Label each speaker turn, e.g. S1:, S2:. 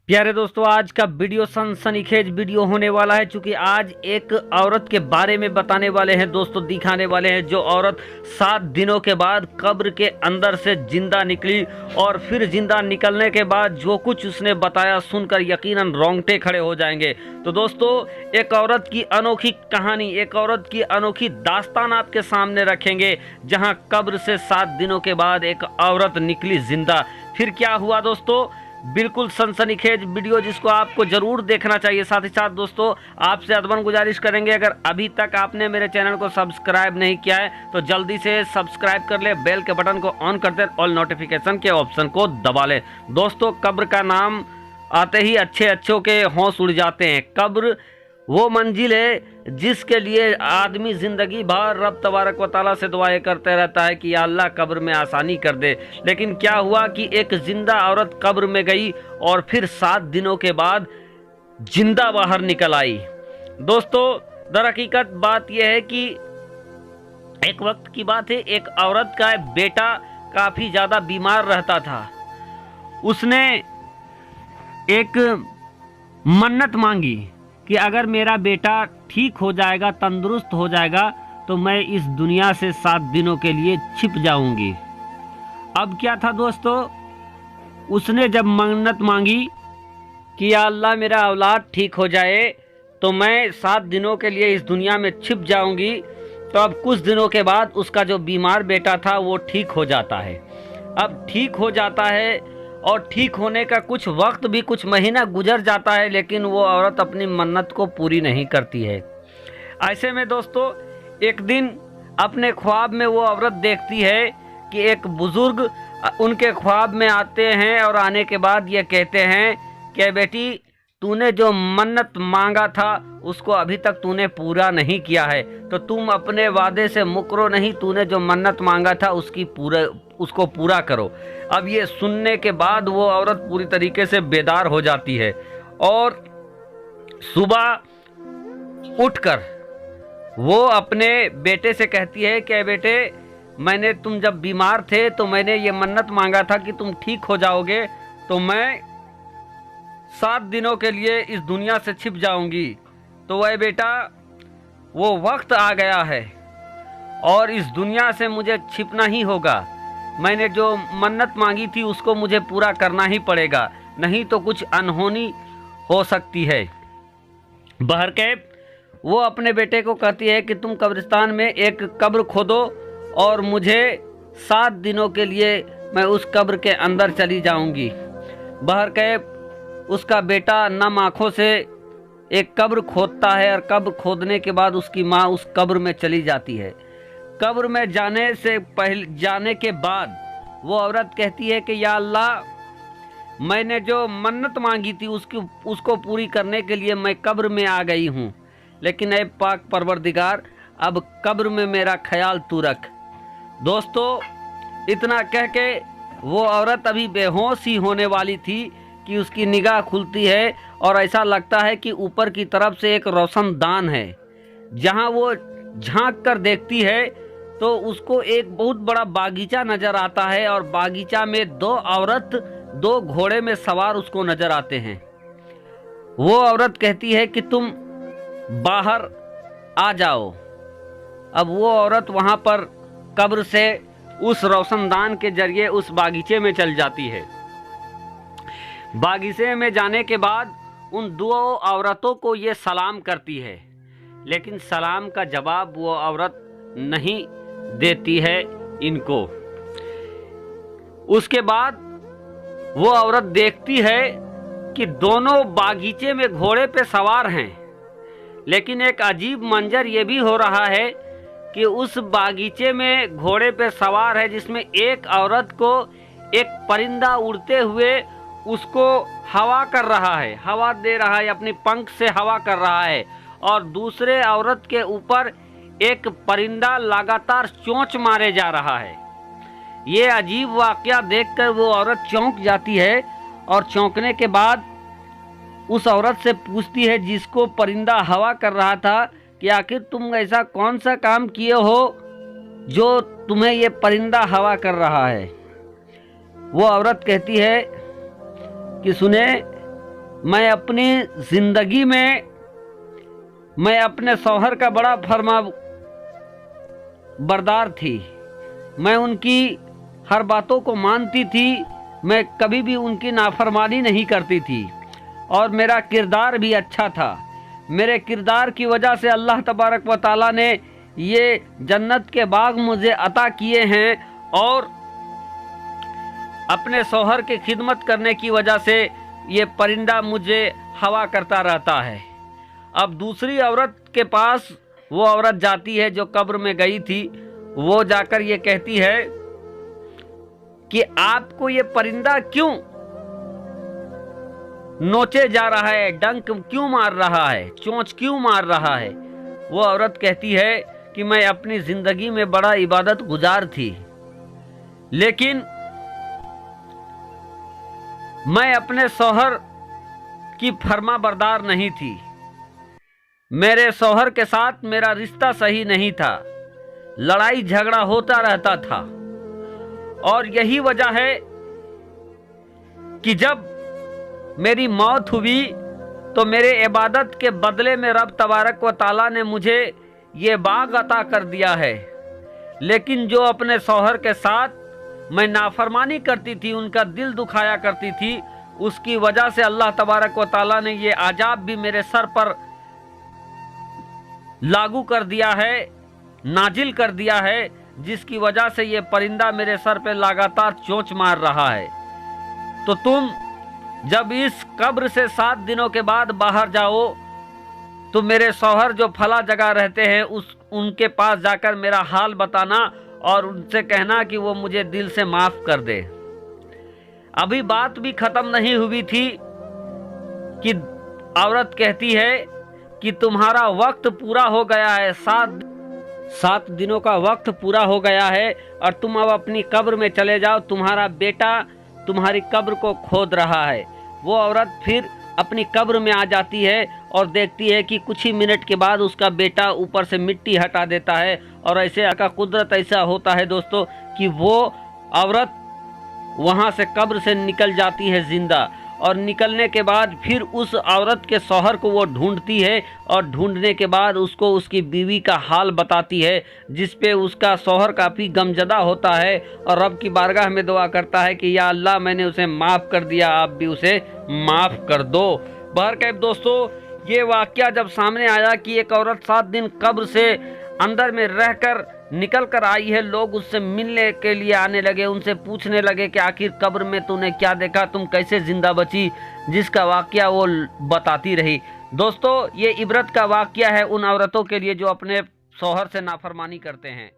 S1: प्यारे दोस्तों, आज का वीडियो सनसनीखेज वीडियो होने वाला है। चूंकि आज एक औरत के बारे में बताने वाले हैं दोस्तों, दिखाने वाले हैं जो औरत 7 दिनों के बाद कब्र के अंदर से जिंदा निकली। और फिर जिंदा निकलने के बाद जो कुछ उसने बताया सुनकर यकीनन रोंगटे खड़े हो जाएंगे। तो दोस्तों, एक औरत की अनोखी कहानी, एक औरत की अनोखी दास्तान आपके सामने रखेंगे, जहां कब्र से 7 दिनों के बाद एक औरत निकली जिंदा। फिर क्या हुआ दोस्तों, बिल्कुल सनसनीखेज वीडियो जिसको आपको जरूर देखना चाहिए। साथ ही साथ दोस्तों, आपसे अदबन गुजारिश करेंगे, अगर अभी तक आपने मेरे चैनल को सब्सक्राइब नहीं किया है तो जल्दी से सब्सक्राइब कर ले, बेल के बटन को ऑन कर दे, ऑल नोटिफिकेशन के ऑप्शन को दबा ले। दोस्तों, कब्र का नाम आते ही अच्छे अच्छों के होश उड़ जाते हैं। कब्र वो मंजिल है जिसके लिए आदमी ज़िंदगी भर रब तबारक व तआला से दुआएं करते रहता है कि या अल्लाह कब्र में आसानी कर दे। लेकिन क्या हुआ कि एक जिंदा औरत कब्र में गई और फिर 7 दिनों के बाद जिंदा बाहर निकल आई। दोस्तों, दरहकीकत बात यह है कि एक वक्त की बात है, एक औरत का बेटा काफ़ी ज़्यादा बीमार रहता था। उसने एक मन्नत मांगी कि अगर मेरा बेटा ठीक हो जाएगा, तंदुरुस्त हो जाएगा, तो मैं इस दुनिया से 7 दिनों के लिए छिप जाऊंगी। अब क्या था दोस्तों, उसने जब मन्नत मांगी कि या अल्लाह मेरा औलाद ठीक हो जाए तो मैं 7 दिनों के लिए इस दुनिया में छिप जाऊंगी, तो अब कुछ दिनों के बाद उसका जो बीमार बेटा था वो ठीक हो जाता है। अब ठीक हो जाता है और ठीक होने का कुछ वक्त भी, कुछ महीना गुजर जाता है, लेकिन वो औरत अपनी मन्नत को पूरी नहीं करती है। ऐसे में दोस्तों, एक दिन अपने ख्वाब में वो औरत देखती है कि एक बुज़ुर्ग उनके ख्वाब में आते हैं और आने के बाद ये कहते हैं कि बेटी, तूने जो मन्नत मांगा था उसको अभी तक तूने पूरा नहीं किया है, तो तुम अपने वादे से मुकरो नहीं, तूने जो मन्नत मांगा था उसको पूरा करो। अब ये सुनने के बाद वो औरत पूरी तरीके से बेदार हो जाती है और सुबह उठकर वो अपने बेटे से कहती है कि बेटे, तुम जब बीमार थे तो मैंने ये मन्नत मांगा था कि तुम ठीक हो जाओगे तो मैं 7 दिनों के लिए इस दुनिया से छिप जाऊंगी। तो वह बेटा, वो वक्त आ गया है और इस दुनिया से मुझे छिपना ही होगा। मैंने जो मन्नत मांगी थी उसको मुझे पूरा करना ही पड़ेगा, नहीं तो कुछ अनहोनी हो सकती है। बहरकैफ वो अपने बेटे को कहती है कि तुम कब्रिस्तान में एक कब्र खोदो और मुझे 7 दिनों के लिए मैं उस कब्र के अंदर चली जाऊंगी। बहरकैफ उसका बेटा नम आँखों से एक कब्र खोदता है और कब्र खोदने के बाद उसकी माँ उस कब्र में चली जाती है। कब्र में जाने के बाद वो औरत कहती है कि या अल्लाह, मैंने जो मन्नत मांगी थी उसको पूरी करने के लिए मैं कब्र में आ गई हूँ, लेकिन ऐ पाक परवरदिगार, अब कब्र में मेरा ख्याल तू रख। दोस्तों, इतना कह के वो औरत अभी बेहोश ही होने वाली थी कि उसकी निगाह खुलती है और ऐसा लगता है कि ऊपर की तरफ से एक रोशनदान है। जहाँ वो झांक कर देखती है तो उसको एक बहुत बड़ा बागीचा नज़र आता है और बागीचा में 2 औरत 2 घोड़े में सवार उसको नज़र आते हैं। वो औरत कहती है कि तुम बाहर आ जाओ। अब वो औरत वहाँ पर कब्र से उस रोशनदान के जरिए उस बागीचे में चल जाती है। बागीचे में जाने के बाद उन 2 औरतों को ये सलाम करती है, लेकिन सलाम का जवाब वो औरत नहीं देती है इनको। उसके बाद वो औरत देखती है कि दोनों बागीचे में घोड़े पे सवार हैं, लेकिन एक अजीब मंजर ये भी हो रहा है कि उस बागीचे में घोड़े पे सवार है जिसमें एक औरत को एक परिंदा उड़ते हुए उसको हवा कर रहा है, हवा दे रहा है, अपनी पंख से हवा कर रहा है, और दूसरे औरत के ऊपर एक परिंदा लगातार चोंच मारे जा रहा है। ये अजीब वाकया देखकर वो औरत चौंक जाती है और चौंकने के बाद उस औरत से पूछती है जिसको परिंदा हवा कर रहा था कि आखिर तुम ऐसा कौन सा काम किए हो जो तुम्हें ये परिंदा हवा कर रहा है। वो औरत कहती है कि सुने, मैं अपनी जिंदगी में मैं अपने शौहर का बड़ा फर्मा बरदार थी। मैं उनकी हर बातों को मानती थी। मैं कभी भी उनकी नाफरमानी नहीं करती थी और मेरा किरदार भी अच्छा था। मेरे किरदार की वजह से अल्लाह तबारक व ताला ने ये जन्नत के बाग मुझे अता किए हैं और अपने शौहर की खिदमत करने की वजह से ये परिंदा मुझे हवा करता रहता है। अब दूसरी औरत के पास वो औरत जाती है जो कब्र में गई थी। वो जाकर ये कहती है कि आपको ये परिंदा क्यों नोचे जा रहा है, डंक क्यों मार रहा है, चोंच क्यों मार रहा है। वो औरत कहती है कि मैं अपनी जिंदगी में बड़ा इबादत गुजार थी, लेकिन मैं अपने शौहर की फर्मा बरदार नहीं थी। मेरे शौहर के साथ मेरा रिश्ता सही नहीं था, लड़ाई झगड़ा होता रहता था और यही वजह है कि जब मेरी मौत हुई तो मेरे इबादत के बदले में रब तबारक व ताला ने मुझे ये बाग अता कर दिया है। लेकिन जो अपने शौहर के साथ मैं नाफरमानी करती थी, उनका दिल दुखाया करती थी, उसकी वजह से अल्लाह तबारक व ताला ने ये आजाब भी मेरे सर पर लागू कर दिया है, नाजिल कर दिया है, जिसकी वजह से ये परिंदा मेरे सर पे लगातार चोंच मार रहा है। तो तुम जब इस कब्र से 7 दिनों के बाद बाहर जाओ तो मेरे शौहर जो फला जगह रहते हैं उनके पास जाकर मेरा हाल बताना और उनसे कहना कि वो मुझे दिल से माफ कर दे। अभी बात भी खत्म नहीं हुई थी कि औरत कहती है कि तुम्हारा वक्त पूरा हो गया है, 7 दिनों का वक्त पूरा हो गया है और तुम अब अपनी कब्र में चले जाओ, तुम्हारा बेटा तुम्हारी कब्र को खोद रहा है। वो औरत फिर अपनी कब्र में आ जाती है और देखती है कि कुछ ही मिनट के बाद उसका बेटा ऊपर से मिट्टी हटा देता है और ऐसे का कुदरत ऐसा होता है दोस्तों कि वो औरत वहाँ से कब्र से निकल जाती है जिंदा। और निकलने के बाद फिर उस औरत के शौहर को वो ढूंढती है और ढूंढने के बाद उसको उसकी बीवी का हाल बताती है, जिस पे उसका शौहर काफ़ी गमजदा होता है और रब की बारगाह में दुआ करता है कि या अल्लाह मैंने उसे माफ़ कर दिया, आप भी उसे माफ़ कर दो। बहरकैफ दोस्तों, ये वाक़या जब सामने आया कि एक औरत 7 दिन कब्र से अंदर में रहकर निकल कर आई है, लोग उससे मिलने के लिए आने लगे, उनसे पूछने लगे कि आखिर कब्र में तूने क्या देखा, तुम कैसे जिंदा बची, जिसका वाक़या वो बताती रही। दोस्तों, ये इबरत का वाक़या है उन औरतों के लिए जो अपने शौहर से नाफरमानी करते हैं।